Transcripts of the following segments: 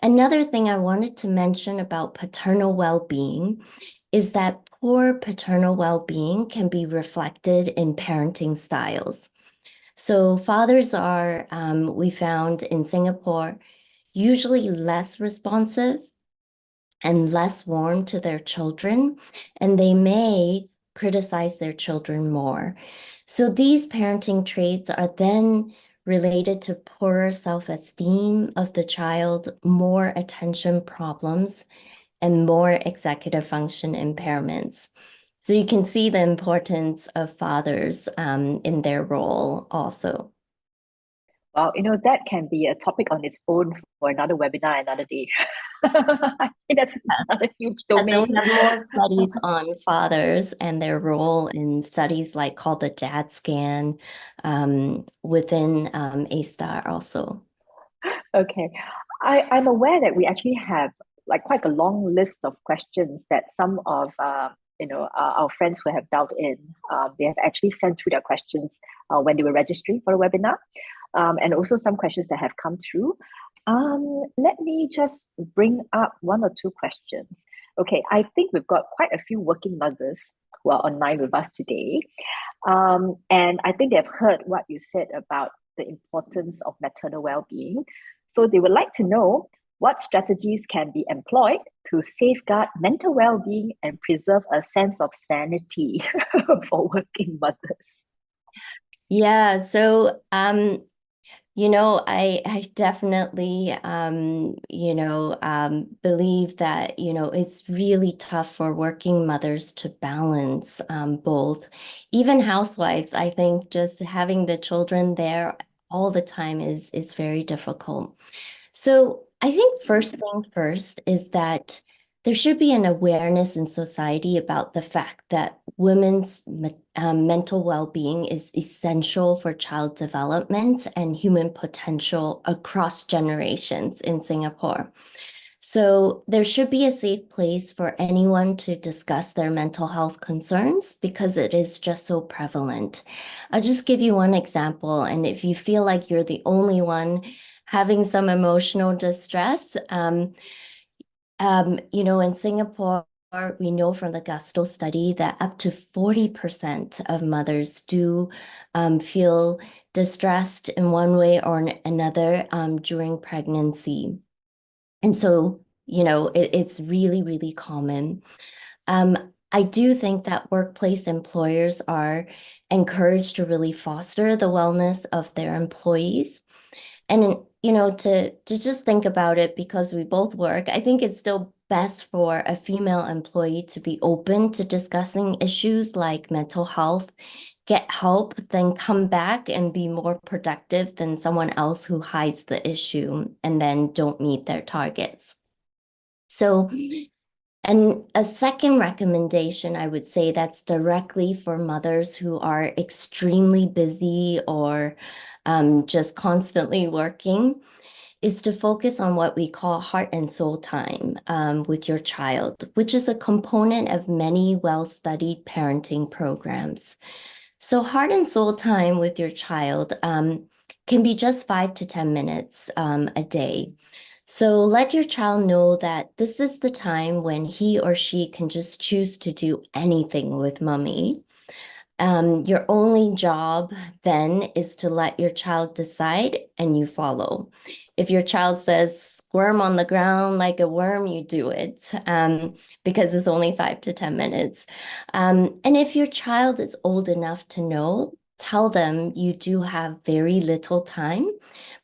Another thing I wanted to mention about paternal well-being is that poor paternal well-being can be reflected in parenting styles. So fathers are, we found in Singapore, usually less responsive and less warm to their children, and they may criticize their children more. So these parenting traits are then related to poorer self-esteem of the child, more attention problems, and more executive function impairments. So you can see the importance of fathers in their role also. Well, that can be a topic on its own for another webinar another day. I think that's another huge So domain. we have more studies on fathers and their role in studies like called the Dad Scan within A-Star also. Okay. I'm aware that we actually have like quite a long list of questions that some of our friends who have dialed in, they have actually sent through their questions when they were registering for the webinar, and also some questions that have come through. Let me just bring up one or two questions. Okay, I think we've got quite a few working mothers who are online with us today. And I think they've heard what you said about the importance of maternal well-being. So they would like to know what strategies can be employed to safeguard mental well-being and preserve a sense of sanity for working mothers. Yeah, so I definitely believe that, it's really tough for working mothers to balance both. Even housewives, I think just having the children there all the time is very difficult. So I think first thing first is that there should be an awareness in society about the fact that women's mental well-being is essential for child development and human potential across generations in Singapore. So there should be a safe place for anyone to discuss their mental health concerns because it is just so prevalent. I'll just give you one example, and if you feel like you're the only one having some emotional distress, in Singapore, we know from the Gusto study that up to 40% of mothers do feel distressed in one way or another during pregnancy. And so, it's really, really common. I do think that workplace employers are encouraged to really foster the wellness of their employees. And to just think about it, because we both work, I think it's still best for a female employee to be open to discussing issues like mental health, get help, then come back and be more productive than someone else who hides the issue and then don't meet their targets. So, and a second recommendation, I would say that's directly for mothers who are extremely busy or just constantly working, is to focus on what we call heart and soul time with your child, which is a component of many well-studied parenting programs. So heart and soul time with your child can be just 5 to 10 minutes a day. So let your child know that this is the time when he or she can just choose to do anything with mommy. Your only job then is to let your child decide and you follow. If your child says squirm on the ground like a worm, you do it because it's only 5 to 10 minutes. And if your child is old enough to know, tell them you do have very little time,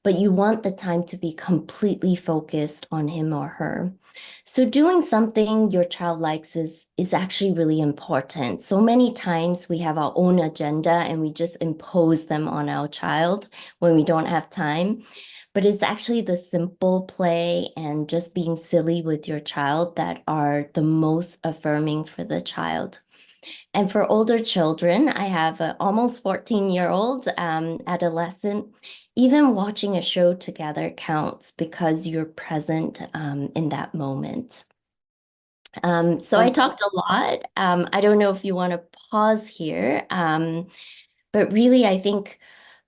but you want the time to be completely focused on him or her. So doing something your child likes is actually really important. So many times we have our own agenda and we just impose them on our child when we don't have time. But it's actually the simple play and just being silly with your child that are the most affirming for the child. And for older children, I have an almost 14-year-old adolescent. Even watching a show together counts because you're present in that moment. So I Okay. talked a lot. I don't know if you want to pause here, but really, I think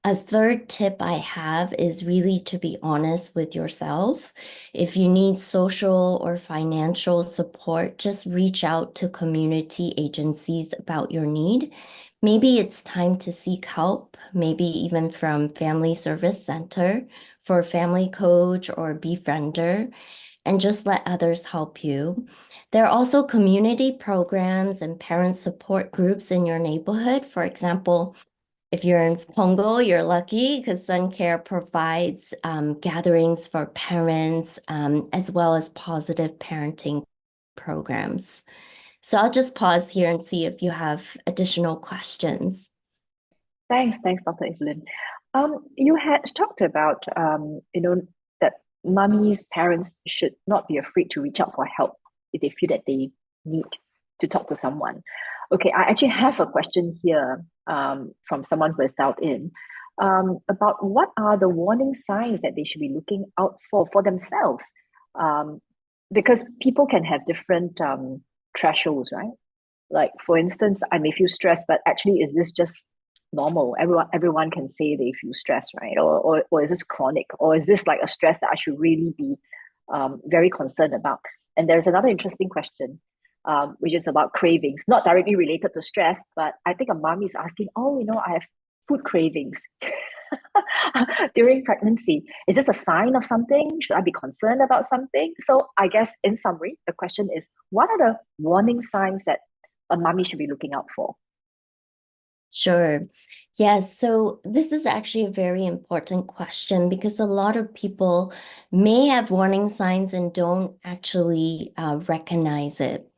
A third tip I have is really to be honest with yourself. If you need social or financial support, just reach out to community agencies about your need. Maybe it's time to seek help, maybe even from Family Service Center for family coach or befriender, and just let others help you. There are also community programs and parent support groups in your neighborhood. For example, if you're in Pongo, you're lucky because Sun Care provides gatherings for parents as well as positive parenting programs. So I'll just pause here and see if you have additional questions. Thanks, Dr. Evelyn. You had talked about, that mummies, parents should not be afraid to reach out for help if they feel that they need to talk to someone. Okay, I actually have a question here from someone who has dialed in about what are the warning signs that they should be looking out for themselves. Um, because people can have different thresholds, right? Like for instance, I may feel stressed, but actually, is this just normal? Everyone can say they feel stressed, right? Or is this chronic? Or is this like a stress that I should really be very concerned about? And there's another interesting question, which is about cravings, not directly related to stress, but I think a mom is asking, oh, I have food cravings during pregnancy. Is this a sign of something? Should I be concerned about something? So I guess in summary, the question is, what are the warning signs that a mommy should be looking out for? Sure. Yes. So this is actually a very important question because a lot of people may have warning signs and don't actually recognize it.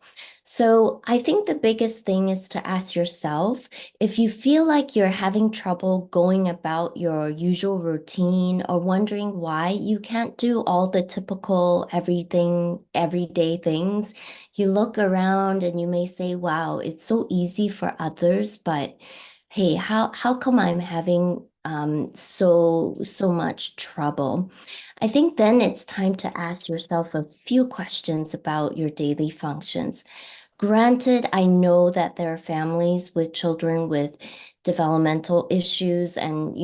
So I think the biggest thing is to ask yourself if you feel like you're having trouble going about your usual routine or wondering why you can't do all the typical everything, everyday things. You look around and you may say, wow, it's so easy for others, but hey, how come I'm having so much trouble? I think then it's time to ask yourself a few questions about your daily functions. Granted, I know that there are families with children with developmental issues and,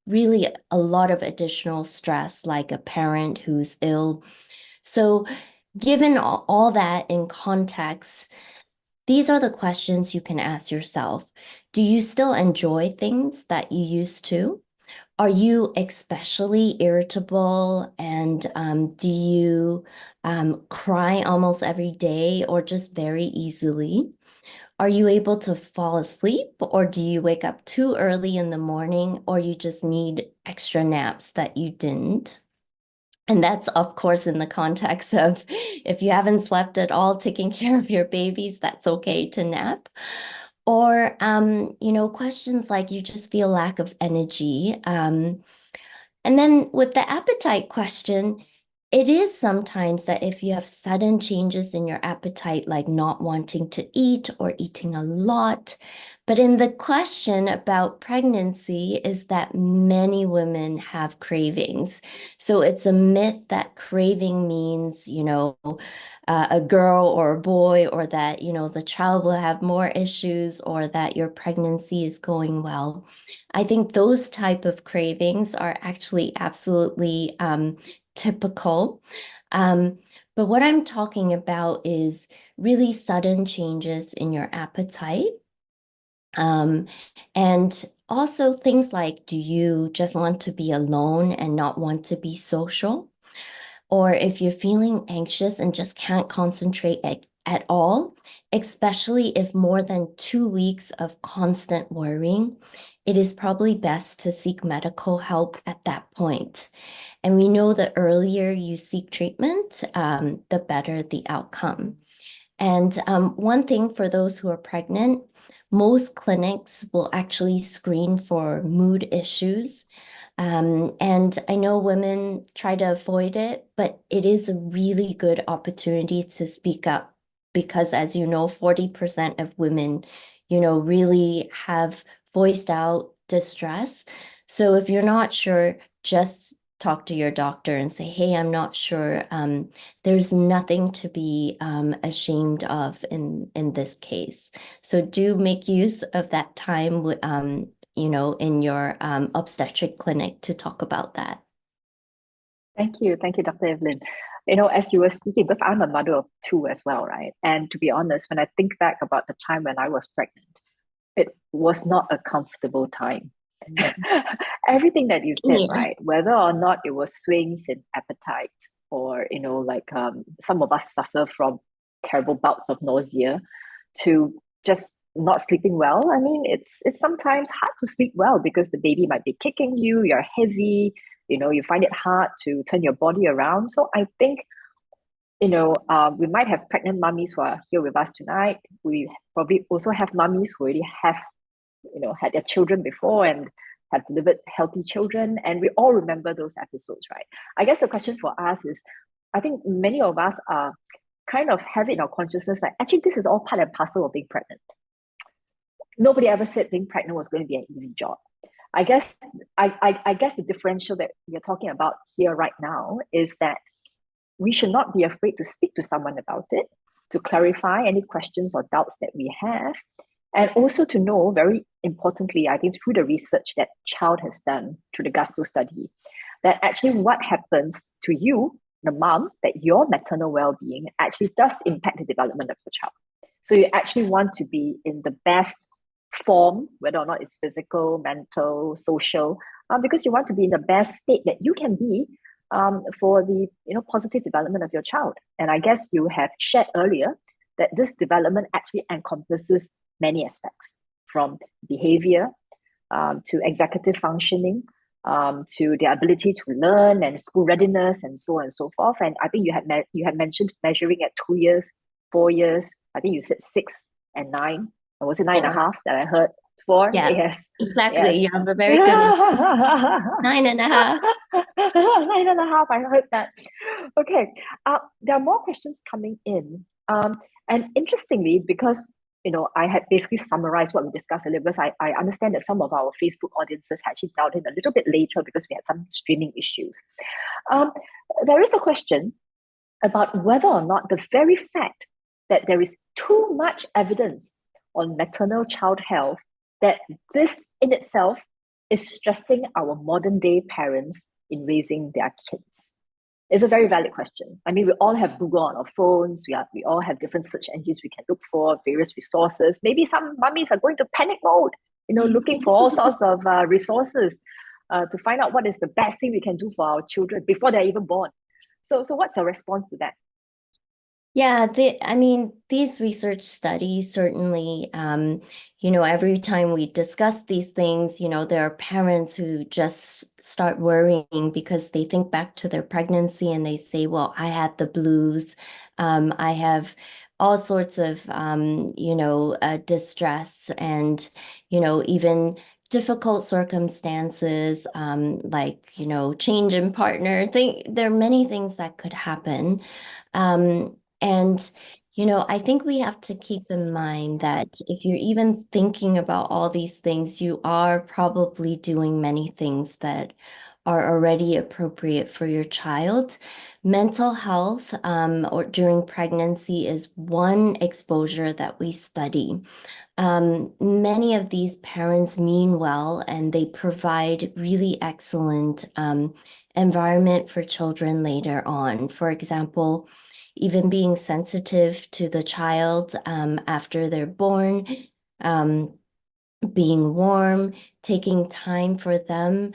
really a lot of additional stress, like a parent who's ill. So, given all that in context, these are the questions you can ask yourself. Do you still enjoy things that you used to? Are you especially irritable and do you cry almost every day or just very easily? Are you able to fall asleep or do you wake up too early in the morning or you just need extra naps that you didn't? And that's, of course, in the context of if you haven't slept at all, taking care of your babies, that's okay to nap. Or, questions like you just feel lack of energy. And then with the appetite question, it is sometimes that if you have sudden changes in your appetite, like not wanting to eat or eating a lot. But in the question about pregnancy, is that many women have cravings. So it's a myth that craving means, a girl or a boy, or that, the child will have more issues, or that your pregnancy is going well. I think those type of cravings are actually absolutely typical. Um, but what I'm talking about is really sudden changes in your appetite. Um, and also things like, do you just want to be alone and not want to be social? Or if you're feeling anxious and just can't concentrate at all, especially if more than 2 weeks of constant worrying, it is probably best to seek medical help at that point. And we know the earlier you seek treatment, the better the outcome. And one thing for those who are pregnant, most clinics will actually screen for mood issues. And I know women try to avoid it, but it is a really good opportunity to speak up because, as you know, 40% of women, really have voiced out distress. So if you're not sure, just talk to your doctor and say, hey, I'm not sure. There's nothing to be ashamed of in this case. So do make use of that time in your obstetric clinic to talk about that. Thank you, Dr. Evelyn. As you were speaking, because I'm a mother of two as well, right? And to be honest, when I think back about the time when I was pregnant, it was not a comfortable time. Everything that you said, Yeah. right? Whether or not it was swings in appetite, or some of us suffer from terrible bouts of nausea, to just not sleeping well. I mean, it's sometimes hard to sleep well because the baby might be kicking you, you're heavy, you find it hard to turn your body around. So I think, we might have pregnant mummies who are here with us tonight. We probably also have mummies who already have, had their children before and have delivered healthy children. And we all remember those episodes, right? I guess the question for us is, I think many of us are kind of have it in our consciousness that actually this is all part and parcel of being pregnant. Nobody ever said being pregnant was going to be an easy job. I guess I guess the differential that we're talking about here right now is that we should not be afraid to speak to someone about it, to clarify any questions or doubts that we have, and also to know, very importantly, I think through the research that Child has done through the Gusto study, that actually what happens to you, the mom, that your maternal well-being actually does impact the development of the child. So you actually want to be in the best form, whether or not it's physical, mental, social, because you want to be in the best state that you can be, for the positive development of your child. And I guess you have shared earlier that this development actually encompasses many aspects, from behavior, to executive functioning, to their ability to learn and school readiness, and so on and so forth. And I think you had mentioned measuring at 2 years, 4 years. I think you said 6 and 9. Or was it nine and a Four. half that I heard? Four? Yeah, Yes. exactly. Yes. You have a very good memory. 9.5. 9 and a half. I heard that. Okay. There are more questions coming in. And interestingly, because I had basically summarized what we discussed earlier, because I understand that some of our Facebook audiences actually dialed in a little bit later because we had some streaming issues. There is a question about whether or not the very fact that there is too much evidence on maternal child health, that this in itself is stressing our modern day parents in raising their kids. It's a very valid question. I mean, we all have Google on our phones. We all have different search engines we can look for, various resources. Maybe some mummies are going to panic mode, looking for all sorts of resources to find out what is the best thing we can do for our children before they're even born. So what's your response to that? Yeah, I mean, these research studies certainly, every time we discuss these things, there are parents who just start worrying because they think back to their pregnancy and they say, well, I had the blues. I have all sorts of, distress and, even difficult circumstances, like, change in partner. There are many things that could happen. And, I think we have to keep in mind that if you're even thinking about all these things, you are probably doing many things that are already appropriate for your child. Mental health, or during pregnancy is one exposure that we study. Many of these parents mean well and they provide really excellent environment for children later on. For example, even being sensitive to the child after they're born, um, being warm, taking time for them,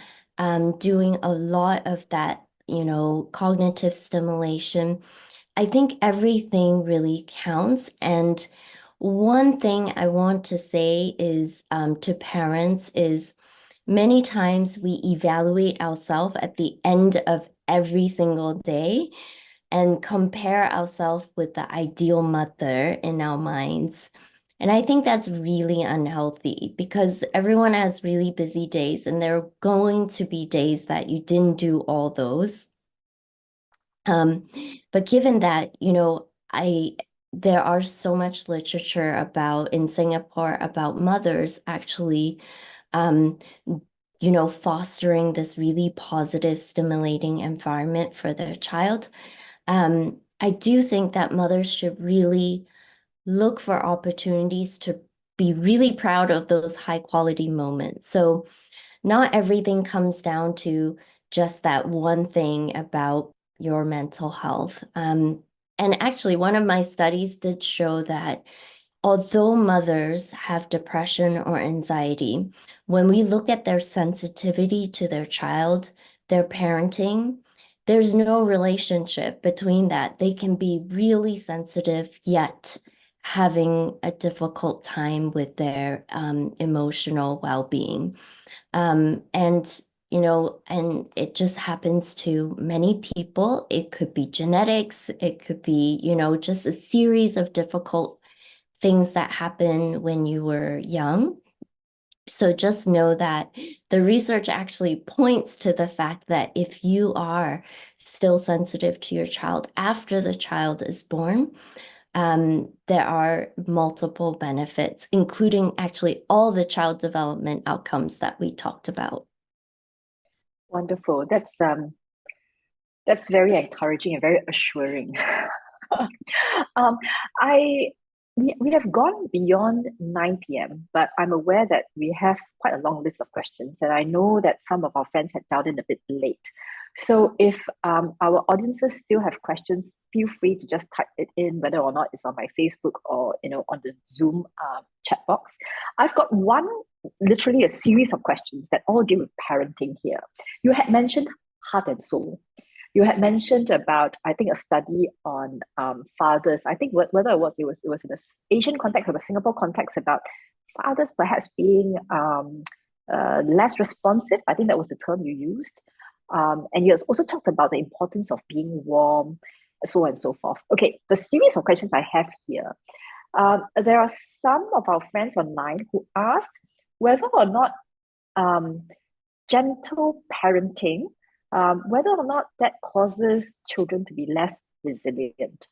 doing a lot of that, cognitive stimulation. I think everything really counts. And one thing I want to say is to parents is many times we evaluate ourselves at the end of every single day and compare ourselves with the ideal mother in our minds. And I think that's really unhealthy because everyone has really busy days and there are going to be days that you didn't do all those. Um, but given that, there are so much literature about in Singapore about mothers actually, um, fostering this really positive, stimulating environment for their child. I do think that mothers should really look for opportunities to be really proud of those high quality moments. So not everything comes down to just that one thing about your mental health. And actually, one of my studies did show that although mothers have depression or anxiety, when we look at their sensitivity to their child, their parenting, there's no relationship between that. They can be really sensitive, yet having a difficult time with their emotional well-being. And and it just happens to many people. It could be genetics, it could be, just a series of difficult things that happen when you were young. So just know that the research actually points to the fact that if you are still sensitive to your child after the child is born, there are multiple benefits, including actually all the child development outcomes that we talked about. Wonderful. That's very encouraging and very assuring. Um, I we have gone beyond 9 p.m., but I'm aware that we have quite a long list of questions, and I know that some of our friends had dialed in a bit late. So if our audiences still have questions, feel free to just type it in, whether or not it's on my Facebook or on the Zoom chat box. I've got literally a series of questions that all deal with parenting here. You had mentioned heart and soul. You had mentioned about, I think, a study on fathers. I think whether it was in the Asian context or the Singapore context, about fathers perhaps being less responsive. I think that was the term you used. And you also talked about the importance of being warm, so on and so forth. Okay, the series of questions I have here. There are some of our friends online who asked whether or not um, gentle parenting, whether or not that causes children to be less resilient.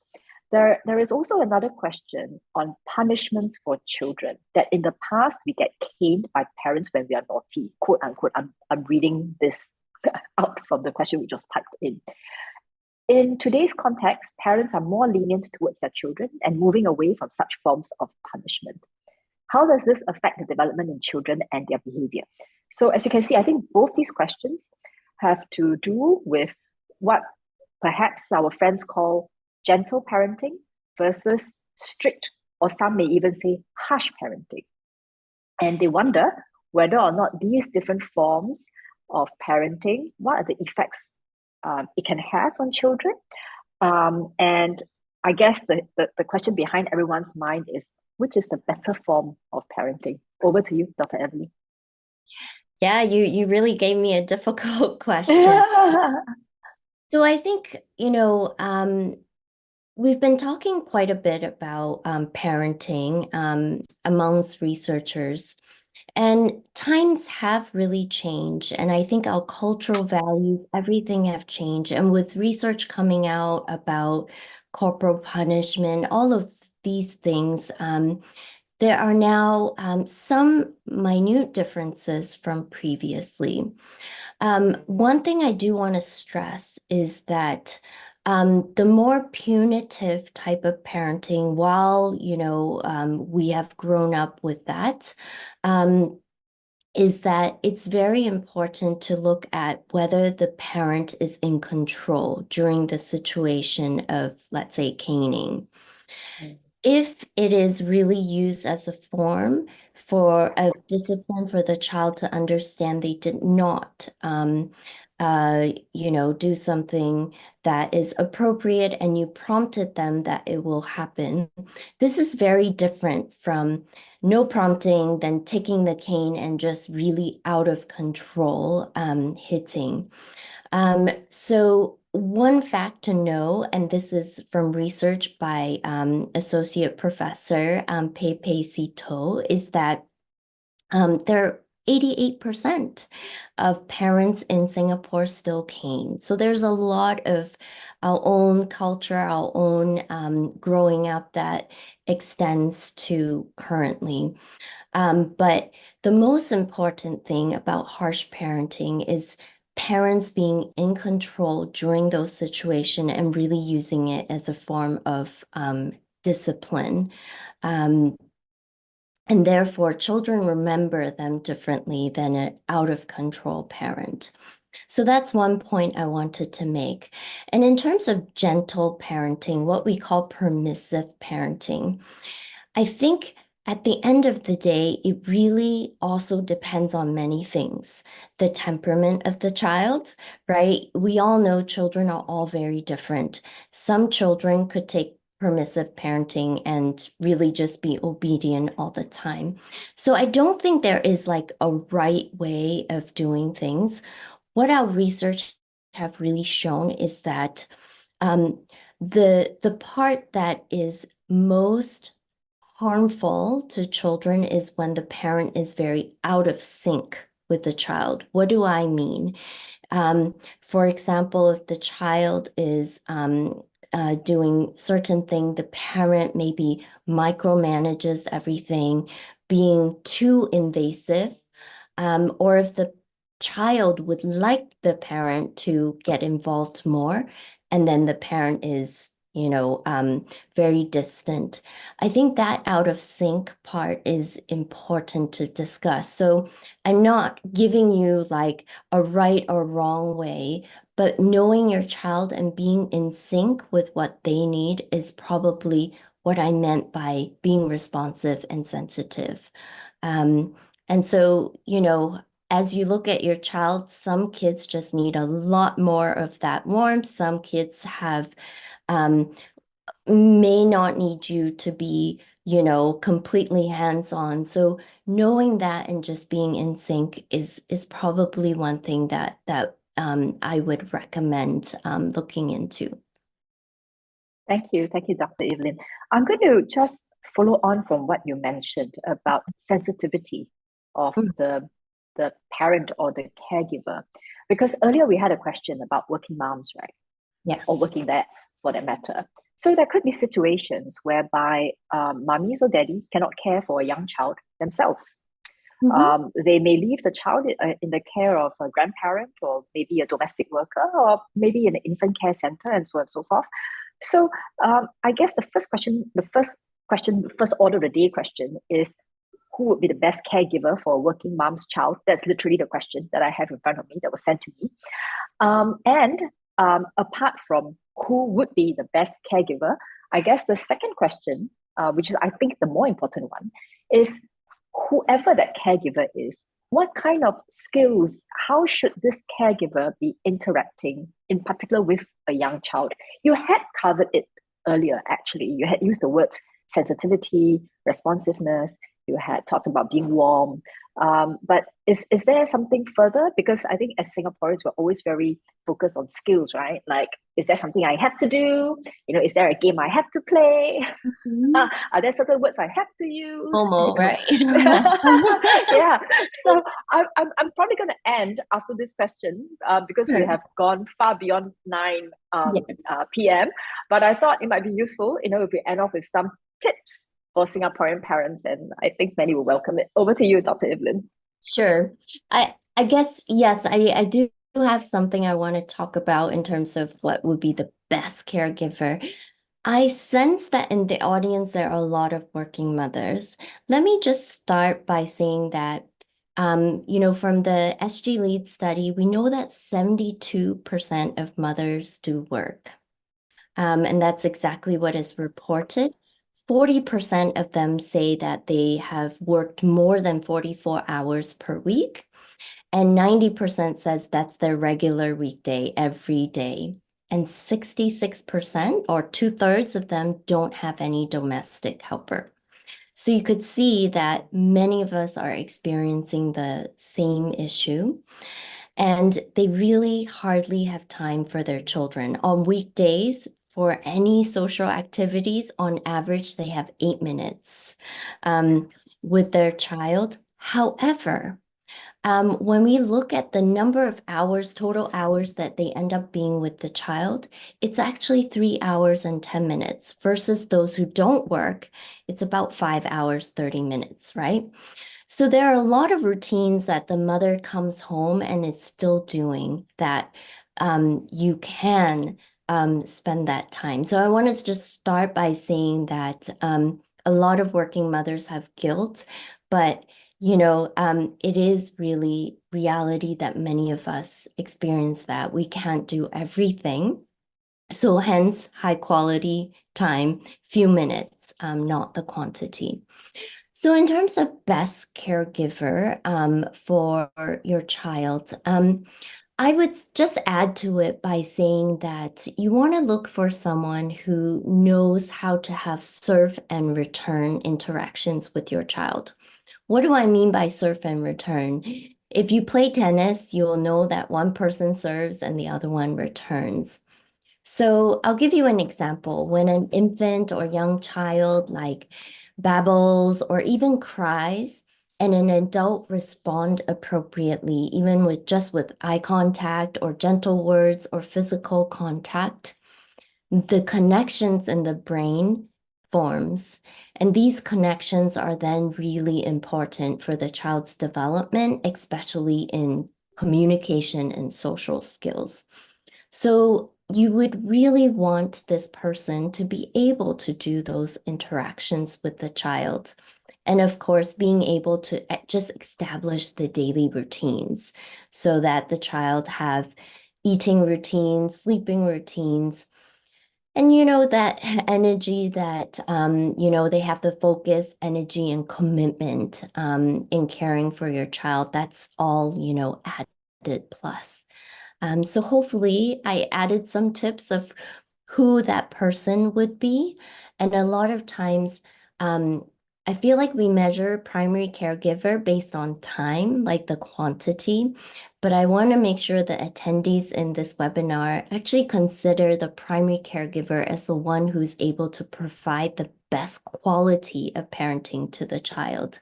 There is also another question on punishments for children, that in the past we get caned by parents when we are naughty, quote unquote. I'm reading this out from the question we just typed in. In today's context, parents are more lenient towards their children and moving away from such forms of punishment. How does this affect the development in children and their behavior? So, as you can see, I think both these questions have to do with what perhaps our friends call gentle parenting versus strict, or some may even say harsh parenting. And they wonder whether or not these different forms of parenting, what are the effects it can have on children. And I guess the question behind everyone's mind is, which is the better form of parenting? Over to you, Dr. Evelyn. Yeah, you really gave me a difficult question. So I think, we've been talking quite a bit about parenting amongst researchers, and times have really changed. And I think our cultural values, everything have changed. And with research coming out about corporal punishment, all of these things, there are now some minute differences from previously. One thing I do want to stress is that the more punitive type of parenting, while, we have grown up with that, is that it's very important to look at whether the parent is in control during the situation of, let's say, caning. If it is really used as a form for a discipline for the child to understand they did not, do something that is appropriate and you prompted them that it will happen, this is very different from no prompting, then taking the cane and just really out of control hitting. So one fact to know, and this is from research by Associate Professor Pepe Sito, is that there are 88% of parents in Singapore still cane. So there's a lot of our own culture, our own growing up that extends to currently. But the most important thing about harsh parenting is parents being in control during those situations and really using it as a form of discipline. Um, And therefore, children remember them differently than an out of control parent. So that's one point I wanted to make. And in terms of gentle parenting, what we call permissive parenting, I think at the end of the day, it really also depends on many things. The temperament of the child, right? We all know children are all very different. Some children could take permissive parenting and really just be obedient all the time. So I don't think there is like a right way of doing things. What our research have really shown is that um, the part that is most harmful to children is when the parent is very out of sync with the child. What do I mean? For example, if the child is doing certain thing, the parent maybe micromanages everything, being too invasive, or if the child would like the parent to get involved more, and then the parent is, very distant. I think that out of sync part is important to discuss. So I'm not giving you like a right or wrong way, but knowing your child and being in sync with what they need is probably what I meant by being responsive and sensitive. Um, and so, as you look at your child, some kids just need a lot more of that warmth. Some kids have um, may not need you to be, completely hands-on. So knowing that and just being in sync is probably one thing that I would recommend looking into. Thank you, Dr. Evelyn. I'm going to just follow on from what you mentioned about sensitivity of Mm. the parent or the caregiver, because earlier we had a question about working moms, right? Or Yes. working dads for that matter. So there could be situations whereby mummies or daddies cannot care for a young child themselves. Hmm. They may leave the child in the care of a grandparent or maybe a domestic worker or maybe in an infant care center and so on and so forth. So I guess the first order of the day question is who would be the best caregiver for a working mom's child? That's literally the question that I have in front of me that was sent to me. And apart from who would be the best caregiver, I guess the second question, which is I think the more important one, is whoever that caregiver is, what kind of skills, how should this caregiver be interacting in particular with a young child? You had covered it earlier, actually. You had used the words sensitivity, responsiveness, you had talked about being warm. But is there something further? Because I think as Singaporeans, we're always very focused on skills, right? Like, is there something I have to do? Is there a game I have to play? Mhm. Are there certain words I have to use? Homo, right? Yeah. So I'm probably going to end after this question because we Sure. have gone far beyond 9 Yes. p.m. But I thought it might be useful, if we end off with some tips for Singaporean parents, and I think many will welcome it. Over to you, Dr. Evelyn. Sure. I guess yes, I do have something I want to talk about in terms of what would be the best caregiver. I sense that in the audience there are a lot of working mothers. Let me just start by saying that from the SG Lead study, we know that 72% of mothers do work. And that's exactly what is reported. 40% of them say that they have worked more than 44 hours per week, and 90% says that's their regular weekday every day. And 66% or two-thirds of them don't have any domestic helper. So you could see that many of us are experiencing the same issue. And they really hardly have time for their children. On weekdays, for any social activities, on average, they have 8 minutes um, with their child. However, when we look at the number of hours, total hours that they end up being with the child, it's actually 3 hours and 10 minutes versus those who don't work, it's about 5 hours, 30 minutes, right? So there are a lot of routines that the mother comes home and is still doing that you can spend that time. So I want to just start by saying that a lot of working mothers have guilt, but it is really reality that many of us experience that we can't do everything. So hence high quality time, few minutes, not the quantity. So in terms of best caregiver for your child, I would just add to it by saying that you want to look for someone who knows how to have serve and return interactions with your child. What do I mean by serve and return? If you play tennis, you will know that one person serves and the other one returns. So I'll give you an example. When an infant or young child like babbles or even cries, and an adult respond appropriately, even with just with eye contact or gentle words or physical contact, the connections in the brain forms. And these connections are then really important for the child's development, especially in communication and social skills. So you would really want this person to be able to do those interactions with the child. And of course, being able to just establish the daily routines so that the child have eating routines, sleeping routines, and that energy that they have the focus, energy, and commitment in caring for your child. That's all, added plus. So hopefully I added some tips of who that person would be. And a lot of times, um, I feel like we measure primary caregiver based on time, like the quantity. But I want to make sure that attendees in this webinar actually consider the primary caregiver as the one who's able to provide the best quality of parenting to the child.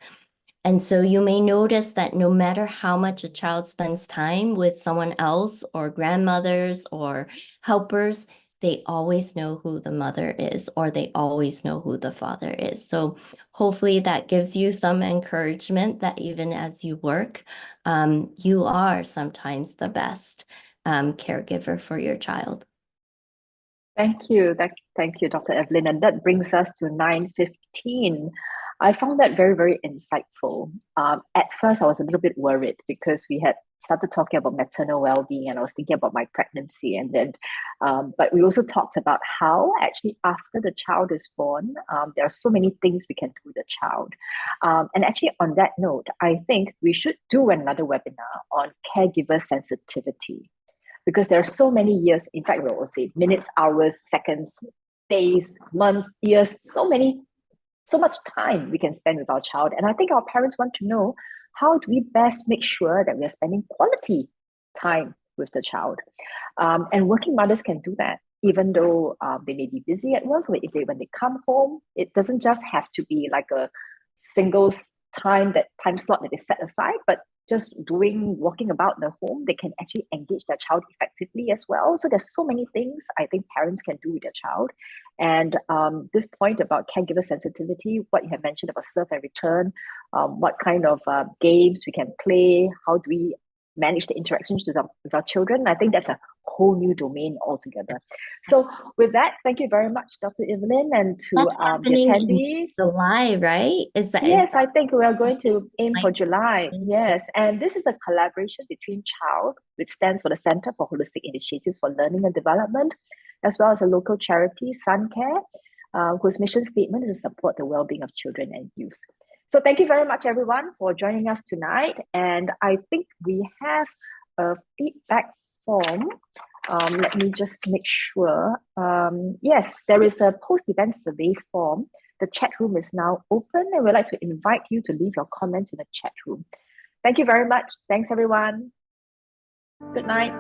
And so you may notice that no matter how much a child spends time with someone else or grandmothers or helpers, they always know who the mother is or they always know who the father is. So hopefully that gives you some encouragement that even as you work, you are sometimes the best caregiver for your child. Thank you. Thank you, Dr. Evelyn. And that brings us to 9:15. I found that very, very insightful. At first, I was a little bit worried because we had started talking about maternal well-being and I was thinking about my pregnancy. And then, but we also talked about how actually after the child is born, there are so many things we can do with the child. And actually on that note, I think we should do another webinar on caregiver sensitivity because there are so many years, in fact, we will say minutes, hours, seconds, days, months, years, so much time we can spend with our child. And I think our parents want to know, how do we best make sure that we are spending quality time with the child? And working mothers can do that, even though they may be busy at work. When they come home, it doesn't just have to be like a single time slot that they set aside, but just walking about the home, they can actually engage their child effectively as well. So there's so many things I think parents can do with their child. And this point about caregiver sensitivity, what you have mentioned about serve and return, what kind of games we can play, how do we manage the interactions with our children, I think that's a whole new domain altogether. So with that, thank you very much, Dr. Evelyn, and to That's the happening in attendees. July, right? Is Yes, I think we are going to aim for like July. Yes, and this is a collaboration between CHILD, which stands for the Center for Holistic Initiatives for Learning and Development, as well as a local charity, Sun Care, whose mission statement is to support the well-being of children and youth. So thank you very much, everyone, for joining us tonight. And I think we have a feedback form. Let me just make sure. Yes, there is a post-event survey form. The chat room is now open and we'd like to invite you to leave your comments in the chat room. Thank you very much. Thanks, everyone. Good night.